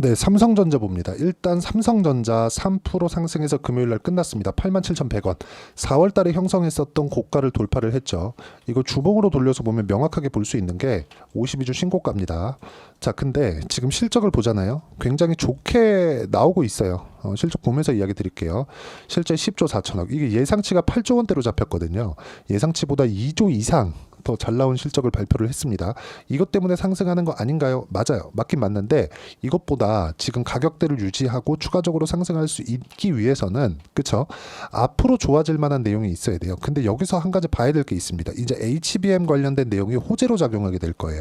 네, 삼성전자 봅니다. 일단 삼성전자 3% 상승해서 금요일 날 끝났습니다. 87,100원. 4월 달에 형성했었던 고가를 돌파를 했죠. 이거 주봉으로 돌려서 보면 명확하게 볼 수 있는 게 52주 신고가입니다. 자, 근데 지금 실적을 보잖아요. 굉장히 좋게 나오고 있어요. 실적 보면서 이야기 드릴게요. 실제 10조 4천억. 이게 예상치가 8조 원대로 잡혔거든요. 예상치보다 2조 이상 더 잘 나온 실적을 발표를 했습니다. 이것 때문에 상승하는 거 아닌가요? 맞아요. 맞긴 맞는데 이것보다 지금 가격대를 유지하고 추가적으로 상승할 수 있기 위해서는 그쵸? 앞으로 좋아질 만한 내용이 있어야 돼요. 근데 여기서 한 가지 봐야 될 게 있습니다. 이제 HBM 관련된 내용이 호재로 작용하게 될 거예요.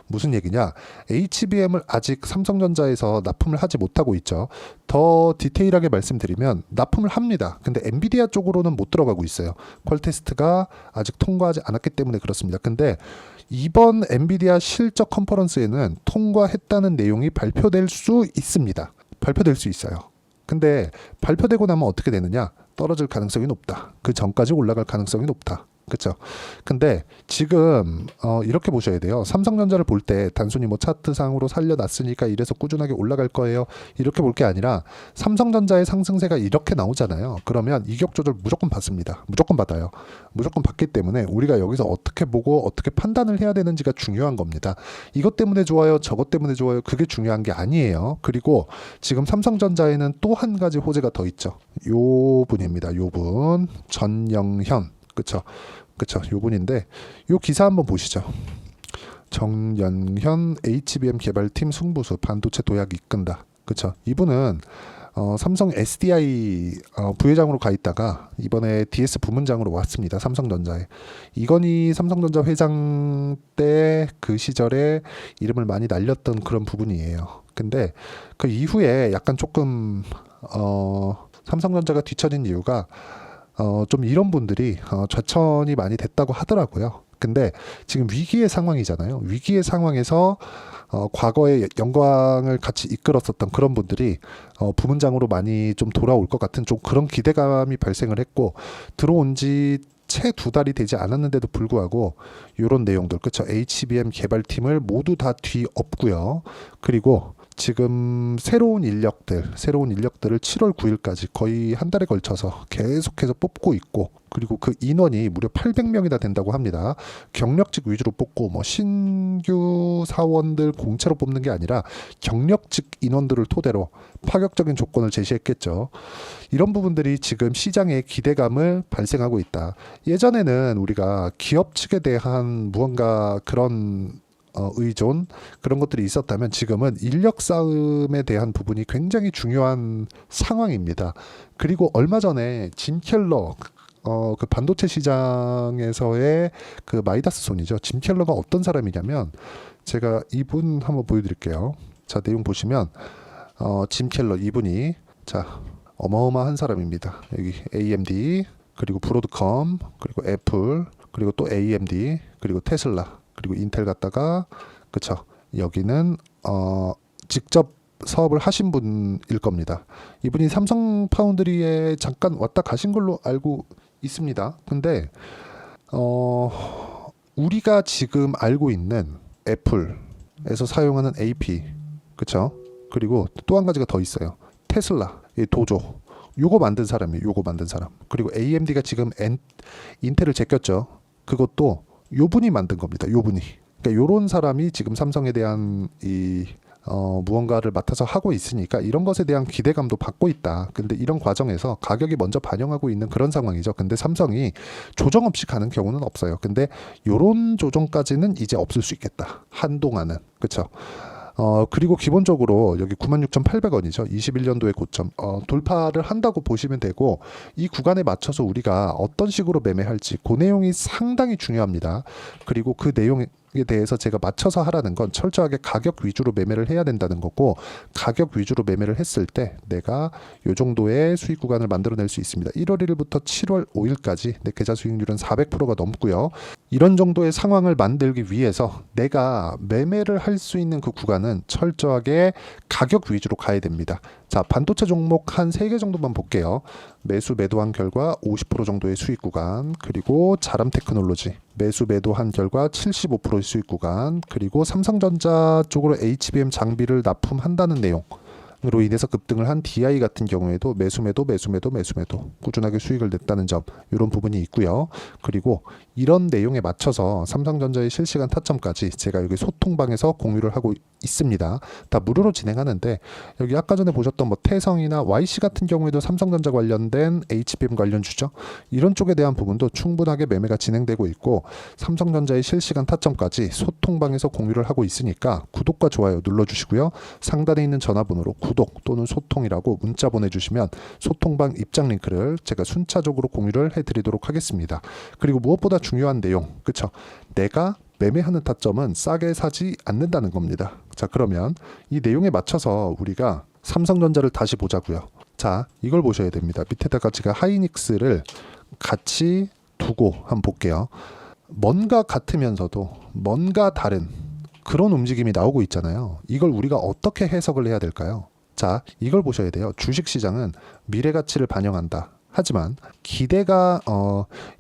무슨 얘기냐? HBM을 아직 삼성전자에서 납품을 하지 못하고 있죠. 더 디테일하게 말씀드리면 납품을 합니다. 근데 엔비디아 쪽으로는 못 들어가고 있어요. 퀄테스트가 아직 통과하지 않았기 때문에 그렇습니다. 근데 이번 엔비디아 실적 컨퍼런스에는 통과했다는 내용이 발표될 수 있습니다. 발표될 수 있어요. 근데 발표되고 나면 어떻게 되느냐? 떨어질 가능성이 높다. 그 전까지 올라갈 가능성이 높다. 그렇죠. 근데 지금 이렇게 보셔야 돼요. 삼성전자를 볼 때 단순히 뭐 차트상으로 살려놨으니까 이래서 꾸준하게 올라갈 거예요. 이렇게 볼 게 아니라 삼성전자의 상승세가 이렇게 나오잖아요. 그러면 이격 조절 무조건 받습니다. 무조건 받아요. 무조건 받기 때문에 우리가 여기서 어떻게 보고 어떻게 판단을 해야 되는지가 중요한 겁니다. 이것 때문에 좋아요, 저것 때문에 좋아요. 그게 중요한 게 아니에요. 그리고 지금 삼성전자에는 또 한 가지 호재가 더 있죠. 요 분입니다. 요 분 전영현. 그쵸. 요 분인데 요 기사 한번 보시죠. 정연현 HBM 개발팀 승부수 반도체 도약 이끈다. 그쵸. 이분은 삼성 SDI 부회장으로 가 있다가 이번에 DS 부문장으로 왔습니다. 삼성전자에. 이건희 삼성전자 회장 때 그 시절에 이름을 많이 날렸던 그런 부분이에요. 근데 그 이후에 약간 조금 삼성전자가 뒤처진 이유가 좀 이런 분들이 좌천이 많이 됐다고 하더라고요. 근데 지금 위기의 상황이잖아요. 위기의 상황에서 과거의 영광을 같이 이끌었었던 그런 분들이 부문장으로 많이 좀 돌아올 것 같은 좀 그런 기대감이 발생을 했고 들어온 지 채 2달이 되지 않았는데도 불구하고 이런 내용들 그쵸. HBM 개발팀을 모두 다 뒤엎고요. 그리고 지금 새로운 인력들을 7월 9일까지 거의 한 달에 걸쳐서 계속해서 뽑고 있고 그리고 그 인원이 무려 800명이나 된다고 합니다. 경력직 위주로 뽑고 뭐 신규 사원들 공채로 뽑는 게 아니라 경력직 인원들을 토대로 파격적인 조건을 제시했겠죠. 이런 부분들이 지금 시장에 기대감을 발생하고 있다. 예전에는 우리가 기업 측에 대한 무언가 그런 의존 그런 것들이 있었다면 지금은 인력 싸움에 대한 부분이 굉장히 중요한 상황입니다. 그리고 얼마 전에 짐 켈러 그 반도체 시장에서의 그 마이다스 손이죠. 짐 켈러가 어떤 사람이냐면 제가 이분 한번 보여드릴게요. 자 내용 보시면 짐 켈러 이분이 자 어마어마한 사람입니다. 여기 AMD 그리고 브로드컴 그리고 애플 그리고 또 AMD 그리고 테슬라 그리고 인텔 갔다가 그쵸 여기는 직접 사업을 하신 분일 겁니다. 이분이 삼성 파운드리에 잠깐 왔다 가신 걸로 알고 있습니다. 근데 우리가 지금 알고 있는 애플에서 사용하는 AP 그쵸 그리고 또 한 가지가 더 있어요. 테슬라 이 도조 요거 만든 사람이에요. 요거 만든 사람. 그리고 AMD가 지금 인텔을 제꼈죠. 그것도 요 분이 만든 겁니다. 요 분이. 그러니까 요런 사람이 지금 삼성에 대한 이 무언가를 맡아서 하고 있으니까 이런 것에 대한 기대감도 받고 있다. 근데 이런 과정에서 가격이 먼저 반영하고 있는 그런 상황이죠. 근데 삼성이 조정 없이 가는 경우는 없어요. 근데 요런 조정까지는 이제 없을 수 있겠다. 한동안은. 그렇죠? 그리고 기본적으로 여기 96,800원이죠. 21년도의 고점 돌파를 한다고 보시면 되고 이 구간에 맞춰서 우리가 어떤 식으로 매매할지 그 내용이 상당히 중요합니다. 그리고 그 내용에 대해서 제가 맞춰서 하라는 건 철저하게 가격 위주로 매매를 해야 된다는 거고 가격 위주로 매매를 했을 때 내가 요 정도의 수익 구간을 만들어낼 수 있습니다. 1월 1일부터 7월 5일까지 내 계좌 수익률은 400%가 넘고요. 이런 정도의 상황을 만들기 위해서 내가 매매를 할 수 있는 그 구간은 철저하게 가격 위주로 가야 됩니다. 자, 반도체 종목 한 3개 정도만 볼게요. 매수 매도한 결과 50% 정도의 수익 구간, 그리고 자람 테크놀로지 매수 매도한 결과 75%의 수익 구간, 그리고 삼성전자 쪽으로 HBM 장비를 납품한다는 내용 으로 인해서 급등을 한 DI 같은 경우에도 매수매도 꾸준하게 수익을 냈다는 점, 이런 부분이 있고요. 그리고 이런 내용에 맞춰서 삼성전자의 실시간 타점까지 제가 여기 소통방에서 공유를 하고 있습니다. 다 무료로 진행하는데, 여기 아까 전에 보셨던 뭐 태성이나 YC 같은 경우에도 삼성전자 관련된 HBM 관련주죠. 이런 쪽에 대한 부분도 충분하게 매매가 진행되고 있고, 삼성전자의 실시간 타점까지 소통방에서 공유를 하고 있으니까 구독과 좋아요 눌러주시고요. 상단에 있는 전화번호로 구독 또는 소통이라고 문자 보내주시면 소통방 입장 링크를 제가 순차적으로 공유를 해드리도록 하겠습니다. 그리고 무엇보다 중요한 내용, 그쵸? 내가 매매하는 타점은 싸게 사지 않는다는 겁니다. 자, 그러면 이 내용에 맞춰서 우리가 삼성전자를 다시 보자고요. 자, 이걸 보셔야 됩니다. 밑에다가 제가 하이닉스를 같이 두고 한번 볼게요. 뭔가 같으면서도 뭔가 다른 그런 움직임이 나오고 있잖아요. 이걸 우리가 어떻게 해석을 해야 될까요? 자, 이걸 보셔야 돼요. 주식시장은 미래가치를 반영한다. 하지만 기대가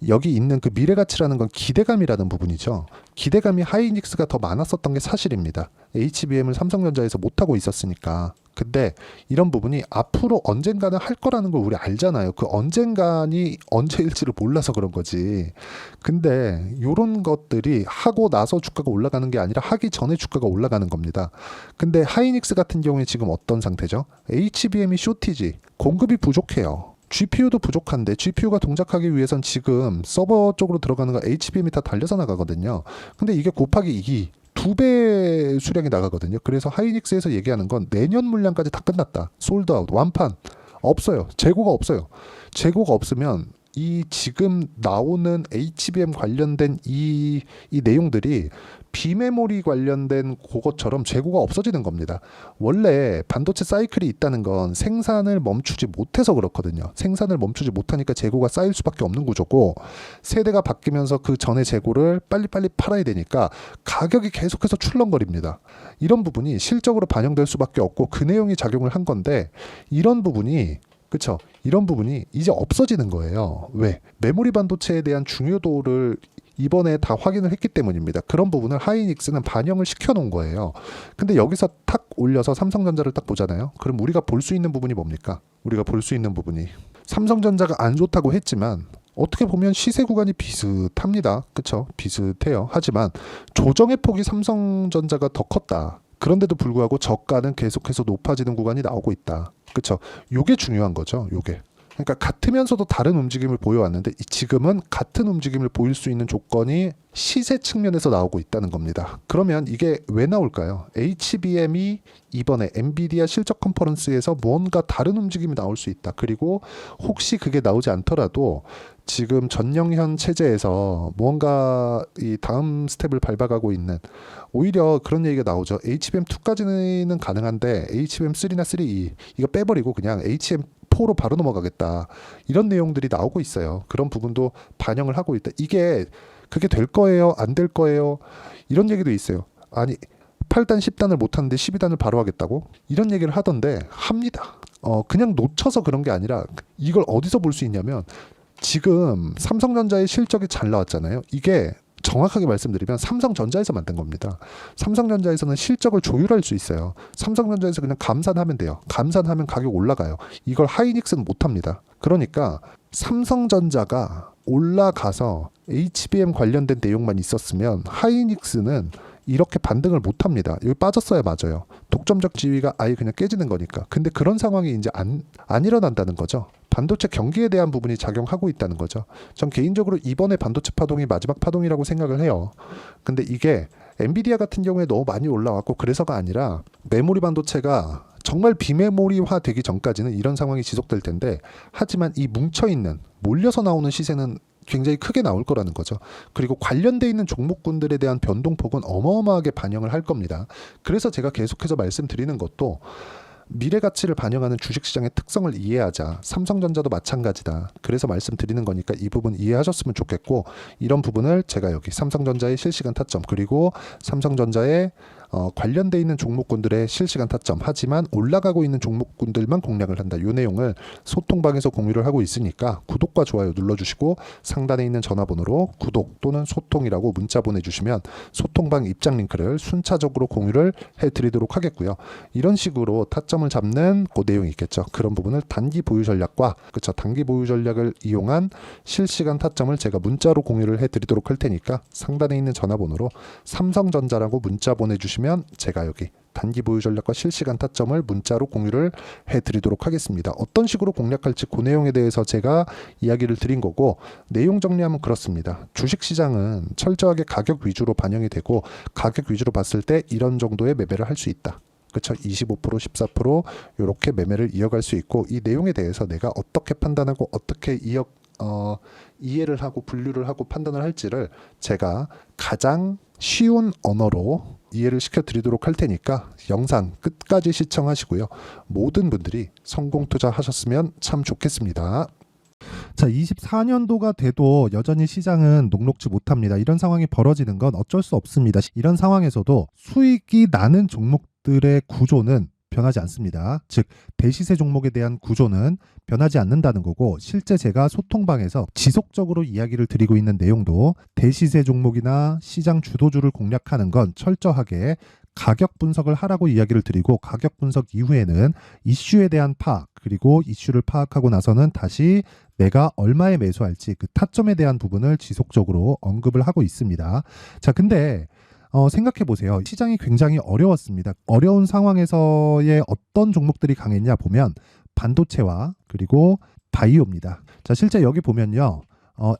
여기 있는 그 미래가치라는 건 기대감이라는 부분이죠. 기대감이 하이닉스가 더 많았었던 게 사실입니다. HBM을 삼성전자에서 못하고 있었으니까. 근데 이런 부분이 앞으로 언젠가는 할 거라는 걸 우리 알잖아요. 그 언젠간이 언제일지를 몰라서 그런 거지. 근데 이런 것들이 하고 나서 주가가 올라가는 게 아니라 하기 전에 주가가 올라가는 겁니다. 근데 하이닉스 같은 경우에 지금 어떤 상태죠? HBM이 쇼티지, 공급이 부족해요. GPU도 부족한데 GPU가 동작하기 위해선 지금 서버 쪽으로 들어가는 거 HBM이 다 달려서 나가거든요. 근데 이게 곱하기 2, 2배 수량이 나가거든요. 그래서 하이닉스에서 얘기하는 건 내년 물량까지 다 끝났다. 솔드아웃, 완판. 없어요. 재고가 없어요. 재고가 없으면 이 지금 나오는 HBM 관련된 이 내용들이 비메모리 관련된 그것처럼 재고가 없어지는 겁니다. 원래 반도체 사이클이 있다는 건 생산을 멈추지 못해서 그렇거든요. 생산을 멈추지 못하니까 재고가 쌓일 수밖에 없는 구조고, 세대가 바뀌면서 그 전에 재고를 빨리빨리 팔아야 되니까 가격이 계속해서 출렁거립니다. 이런 부분이 실적으로 반영될 수밖에 없고 그 내용이 작용을 한 건데, 이런 부분이 그쵸? 이런 부분이 이제 없어지는 거예요. 왜? 메모리 반도체에 대한 중요도를 이번에 다 확인을 했기 때문입니다. 그런 부분을 하이닉스는 반영을 시켜놓은 거예요. 근데 여기서 탁 올려서 삼성전자를 딱 보잖아요. 그럼 우리가 볼 수 있는 부분이 뭡니까? 우리가 볼 수 있는 부분이 삼성전자가 안 좋다고 했지만 어떻게 보면 시세 구간이 비슷합니다. 그쵸? 비슷해요. 하지만 조정의 폭이 삼성전자가 더 컸다. 그런데도 불구하고 저가는 계속해서 높아지는 구간이 나오고 있다. 그쵸? 요게 중요한 거죠. 요게. 그러니까 같으면서도 다른 움직임을 보여왔는데 지금은 같은 움직임을 보일 수 있는 조건이 시세 측면에서 나오고 있다는 겁니다. 그러면 이게 왜 나올까요? HBM이 이번에 엔비디아 실적 컨퍼런스에서 뭔가 다른 움직임이 나올 수 있다. 그리고 혹시 그게 나오지 않더라도 지금 전영현 체제에서 뭔가 이 다음 스텝을 밟아가고 있는, 오히려 그런 얘기가 나오죠. HBM2까지는 가능한데 HBM3나 3E 이거 빼버리고 그냥 HBM4로 바로 넘어가겠다. 이런 내용들이 나오고 있어요. 그런 부분도 반영을 하고 있다. 그게 될 거예요? 안 될 거예요? 이런 얘기도 있어요. 아니 8단 10단을 못하는데 12단을 바로 하겠다고? 이런 얘기를 하던데 합니다. 그냥 놓쳐서 그런 게 아니라 이걸 어디서 볼 수 있냐면 지금 삼성전자의 실적이 잘 나왔잖아요. 이게 정확하게 말씀드리면 삼성전자에서 만든 겁니다. 삼성전자에서는 실적을 조율할 수 있어요. 삼성전자에서 그냥 감산하면 돼요. 감산하면 가격 올라가요. 이걸 하이닉스는 못합니다. 그러니까 삼성전자가 올라가서 HBM 관련된 내용만 있었으면 하이닉스는 이렇게 반등을 못합니다. 여기 빠졌어야 맞아요. 독점적 지위가 아예 그냥 깨지는 거니까. 근데 그런 상황이 이제 안 일어난다는 거죠. 반도체 경기에 대한 부분이 작용하고 있다는 거죠. 전 개인적으로 이번에 반도체 파동이 마지막 파동이라고 생각을 해요. 근데 이게 엔비디아 같은 경우에 너무 많이 올라왔고 그래서가 아니라 메모리 반도체가 정말 비메모리화 되기 전까지는 이런 상황이 지속될 텐데, 하지만 이 뭉쳐있는 몰려서 나오는 시세는 굉장히 크게 나올 거라는 거죠. 그리고 관련돼 있는 종목군들에 대한 변동폭은 어마어마하게 반영을 할 겁니다. 그래서 제가 계속해서 말씀드리는 것도 미래 가치를 반영하는 주식시장의 특성을 이해하자. 삼성전자도 마찬가지다. 그래서 말씀드리는 거니까 이 부분 이해하셨으면 좋겠고, 이런 부분을 제가 여기 삼성전자의 실시간 타점, 그리고 삼성전자의 관련돼 있는 종목군들의 실시간 타점, 하지만 올라가고 있는 종목군들만 공략을 한다. 이 내용을 소통방에서 공유를 하고 있으니까 구독과 좋아요 눌러주시고 상단에 있는 전화번호로 구독 또는 소통이라고 문자 보내주시면 소통방 입장 링크를 순차적으로 공유를 해드리도록 하겠고요. 이런 식으로 타점을 잡는 그 내용이 있겠죠. 그런 부분을 단기 보유 전략과 그쵸, 단기 보유 전략을 이용한 실시간 타점을 제가 문자로 공유를 해드리도록 할 테니까 상단에 있는 전화번호로 삼성전자라고 문자 보내주시면 제가 여기 단기 보유 전략과 실시간 타점을 문자로 공유를 해드리도록 하겠습니다. 어떤 식으로 공략할지 그 내용에 대해서 제가 이야기를 드린 거고, 내용 정리하면 그렇습니다. 주식시장은 철저하게 가격 위주로 반영이 되고 가격 위주로 봤을 때 이런 정도의 매매를 할 수 있다. 그렇죠. 25%, 14% 이렇게 매매를 이어갈 수 있고, 이 내용에 대해서 내가 어떻게 판단하고 어떻게 이해를 하고 분류를 하고 판단을 할지를 제가 가장 쉬운 언어로 이해를 시켜드리도록 할 테니까 영상 끝까지 시청하시고요. 모든 분들이 성공 투자하셨으면 참 좋겠습니다. 자, 24년도가 돼도 여전히 시장은 녹록지 못합니다. 이런 상황이 벌어지는 건 어쩔 수 없습니다. 이런 상황에서도 수익이 나는 종목들의 구조는 변하지 않습니다. 즉 대시세 종목에 대한 구조는 변하지 않는다는 거고, 실제 제가 소통방에서 지속적으로 이야기를 드리고 있는 내용도 대시세 종목이나 시장 주도주를 공략하는 건 철저하게 가격 분석을 하라고 이야기를 드리고, 가격 분석 이후에는 이슈에 대한 파악, 그리고 이슈를 파악하고 나서는 다시 내가 얼마에 매수할지 그 타점에 대한 부분을 지속적으로 언급을 하고 있습니다. 자, 근데 생각해 보세요. 시장이 굉장히 어려웠습니다. 어려운 상황에서의 어떤 종목들이 강했냐 보면 반도체와 그리고 바이오입니다. 자, 실제 여기 보면요.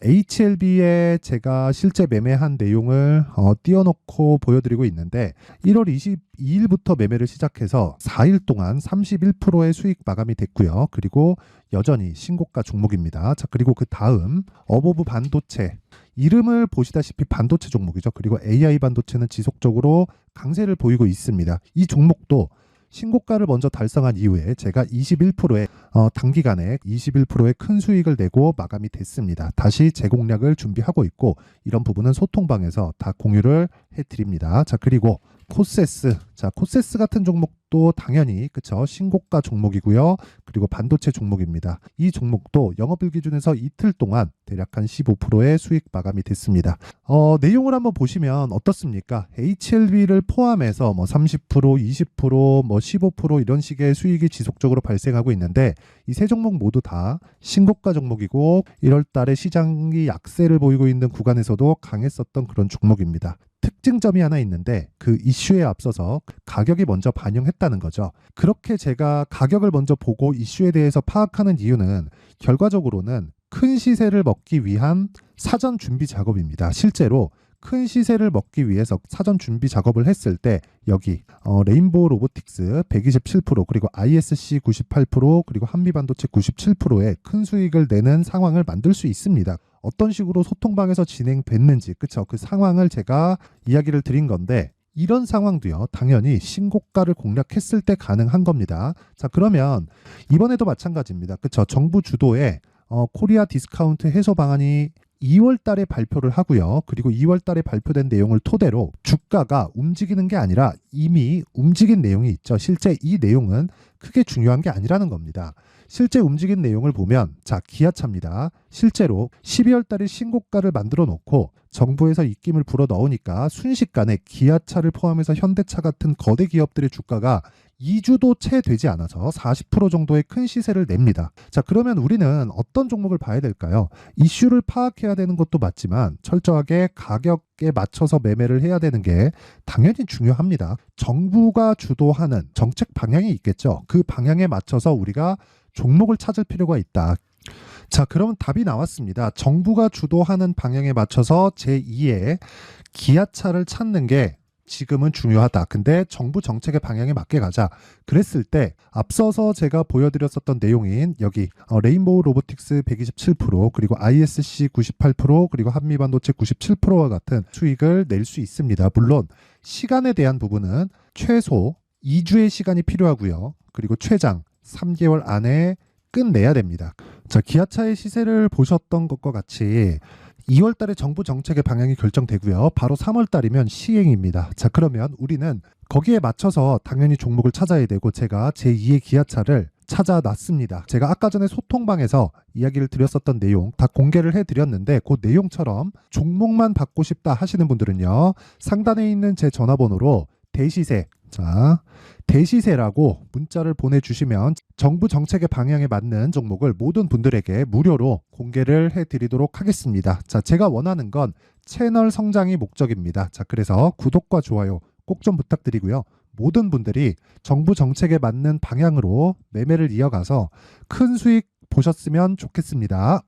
HLB에 제가 실제 매매한 내용을 띄워놓고 보여드리고 있는데, 1월 22일부터 매매를 시작해서 4일 동안 31%의 수익 마감이 됐고요. 그리고 여전히 신고가 종목입니다. 자, 그리고 그 다음 어보브 반도체, 이름을 보시다시피 반도체 종목이죠. 그리고 AI 반도체는 지속적으로 강세를 보이고 있습니다. 이 종목도 신고가를 먼저 달성한 이후에 제가 21%의 단기간에 21%의 큰 수익을 내고 마감이 됐습니다. 다시 재공략을 준비하고 있고, 이런 부분은 소통방에서 다 공유를 해드립니다. 자, 그리고 코세스, 자, 코세스 같은 종목도 당연히 그쵸, 신고가 종목이고요. 그리고 반도체 종목입니다. 이 종목도 영업일 기준에서 이틀 동안 대략 한 15%의 수익 마감이 됐습니다. 내용을 한번 보시면 어떻습니까? HLB를 포함해서 뭐 30%, 20%, 뭐 15% 이런 식의 수익이 지속적으로 발생하고 있는데, 이 세 종목 모두 다 신고가 종목이고 1월 달에 시장이 약세를 보이고 있는 구간에서도 강했었던 그런 종목입니다. 특징점이 하나 있는데, 그 이슈에 앞서서 가격이 먼저 반영했다는 거죠. 그렇게 제가 가격을 먼저 보고 이슈에 대해서 파악하는 이유는 결과적으로는 큰 시세를 먹기 위한 사전 준비 작업입니다. 실제로 큰 시세를 먹기 위해서 사전 준비 작업을 했을 때 여기 레인보우 로보틱스 127%, 그리고 ISC 98%, 그리고 한미반도체 97%의 큰 수익을 내는 상황을 만들 수 있습니다. 어떤 식으로 소통방에서 진행됐는지, 그쵸? 그 상황을 제가 이야기를 드린 건데, 이런 상황도요, 당연히 신고가를 공략했을 때 가능한 겁니다. 자, 그러면 이번에도 마찬가지입니다. 그쵸? 정부 주도의 코리아 디스카운트 해소 방안이 2월 달에 발표를 하고요. 그리고 2월 달에 발표된 내용을 토대로 주가가 움직이는 게 아니라 이미 움직인 내용이 있죠. 실제 이 내용은 크게 중요한 게 아니라는 겁니다. 실제 움직인 내용을 보면, 자, 기아차입니다. 실제로 12월 달에 신고가를 만들어 놓고 정부에서 입김을 불어 넣으니까 순식간에 기아차를 포함해서 현대차 같은 거대 기업들의 주가가 2주도 채 되지 않아서 40% 정도의 큰 시세를 냅니다. 자, 그러면 우리는 어떤 종목을 봐야 될까요? 이슈를 파악해야 되는 것도 맞지만 철저하게 가격에 맞춰서 매매를 해야 되는 게 당연히 중요합니다. 정부가 주도하는 정책 방향이 있겠죠. 그 방향에 맞춰서 우리가 종목을 찾을 필요가 있다. 자, 그러면 답이 나왔습니다. 정부가 주도하는 방향에 맞춰서 제2의 기아차를 찾는 게 지금은 중요하다. 근데 정부 정책의 방향에 맞게 가자. 그랬을 때 앞서서 제가 보여드렸었던 내용인 여기 레인보우 로보틱스 127%, 그리고 ISC 98%, 그리고 한미반도체 97%와 같은 수익을 낼 수 있습니다. 물론 시간에 대한 부분은 최소 2주의 시간이 필요하고요. 그리고 최장 3개월 안에 끝내야 됩니다. 자, 기아차의 시세를 보셨던 것과 같이 2월 달에 정부 정책의 방향이 결정되고요. 바로 3월 달이면 시행입니다. 자, 그러면 우리는 거기에 맞춰서 당연히 종목을 찾아야 되고 제가 제2의 기아차를 찾아놨습니다. 제가 아까 전에 소통방에서 이야기를 드렸었던 내용 다 공개를 해드렸는데 그 내용처럼 종목만 받고 싶다 하시는 분들은요. 상단에 있는 제 전화번호로 대시세, 자, 대시세라고 문자를 보내주시면 정부 정책의 방향에 맞는 종목을 모든 분들에게 무료로 공개를 해드리도록 하겠습니다. 자, 제가 원하는 건 채널 성장이 목적입니다. 자, 그래서 구독과 좋아요 꼭 좀 부탁드리고요. 모든 분들이 정부 정책에 맞는 방향으로 매매를 이어가서 큰 수익 보셨으면 좋겠습니다.